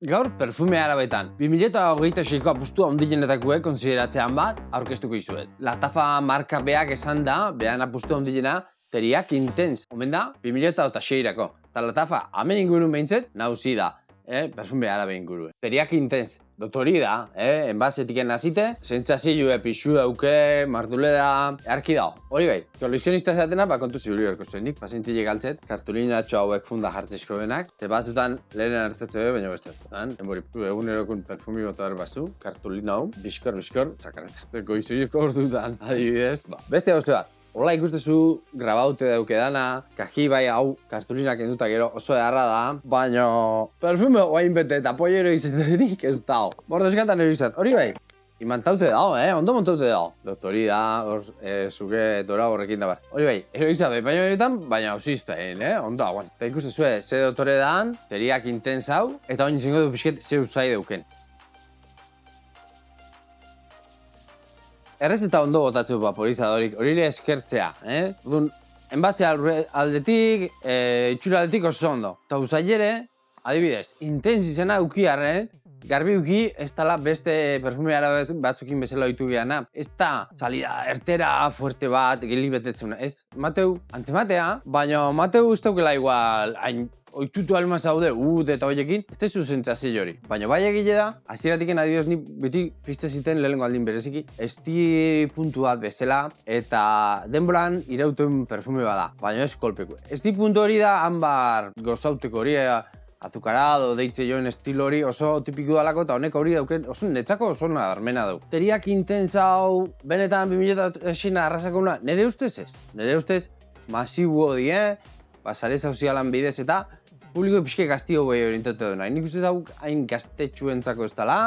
Gaur perfume arabetan 2026ko apustu handienetakoek konsideratzean bat aurkeztuko dizuet. Latafa marka beak esan da, behan apustu handiena Teriak Intense. Omen da 2026erako. Eta Latafa hemen ingurun behintzet nauzi da, perfume arabe inguruen. Teriak Intense. Dotori da, enbazetiken nazite, sentsazioa pixu dauke, mardule da, arki dago. Hori bai, kolekzionista zatena, kontu ziburi berko zuenik, pazientzile galtzet, kartulinatxo hauek funda jartzezko benak, ze batzutan lehenen hartzatu beste batzutan, egunerokun perfumi bota berbazu, kartulina hau, biskor, sakareta. Goizuriko ordutan, adibidez, beste hauze bat. Hola ikustezu grabaute dauke dana, kaji bai hau kartulinak enduta gero oso edarra da, baina perfume guain bete eta pollero izaterik ez dao. Bordezkatan erizat, hori bai, imantaute dao, ondo montaute dao. Doktori da, zuke dora horrekin da bar. Hori bai, erizat, baina horretan, baina hausizten, ondo aguan. Eta ikustezue, ze doktore daan, Teriak Intense hau, eta oin zingo du pixket ze usai dauken. Errez eta ondo botatzeu vaporizadorik, hori eskertzea, Orduan, enbase aldetik, itxura aldetik oso ondo. Eta usailere, adibidez, Intense izena ukiarren, garbi uki ez dala beste perfume arabe batzukin bezala oitu geana. Ez da salida ertera, fuerte bat, gili betetzen, ez? Mateu, antzematea, baina Mateu ez daukela igual, oitutu alma zaude, eta horiekin, ez tezu sentsazio hori. Baina bai egile da, hasieratik adibidez ni beti pizte ziten lehenengo aldin bereziki, esti puntu bat bezala, eta denboran irauten perfume bada, baina ez kolpeku. Esti puntu hori da, hanbar gozauteko hori, azukarado, deitze joen estilo hori oso tipiko dalako, eta honek hori dauken, oso netzako oso nabarmena dau. Teriak Intense hau, benetan 2006 arrasakona, nire ustez ez. Nire ustez, masibo die, sare sozialan bidez eta publiko pixke gaztio behi orientatu duena. Nik uste dauk hain gaztetxuentzako ez dela,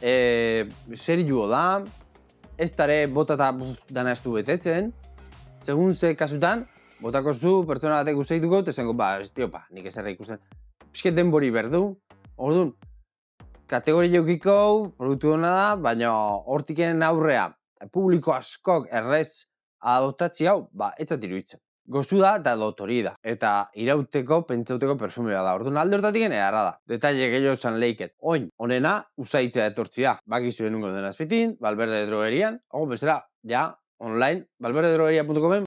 serioa da, ez dara bota eta dana ez du betetzen, segun ze kasutan, botako zu pertsona batek usteituko, eta zengo, nik ez erra ikusten. Pixke denbori berdu, orduan, kategori jaukiko, produktu hona da, baina hortiken aurrea, publiko askok errez adoptatzi hau, ez zat iruditzen. Gozu da eta dotori da. Eta irauteko, pentsauteko perfumea da. Orduan alde hortatik edarra da. Detaile gehiago esan leiket. Oin, honena, usaitzea etortzia. Bakizuen nungo den azpitin, Valverde drogerian. Hau bezala, ja, online, valverdedrogeria.comen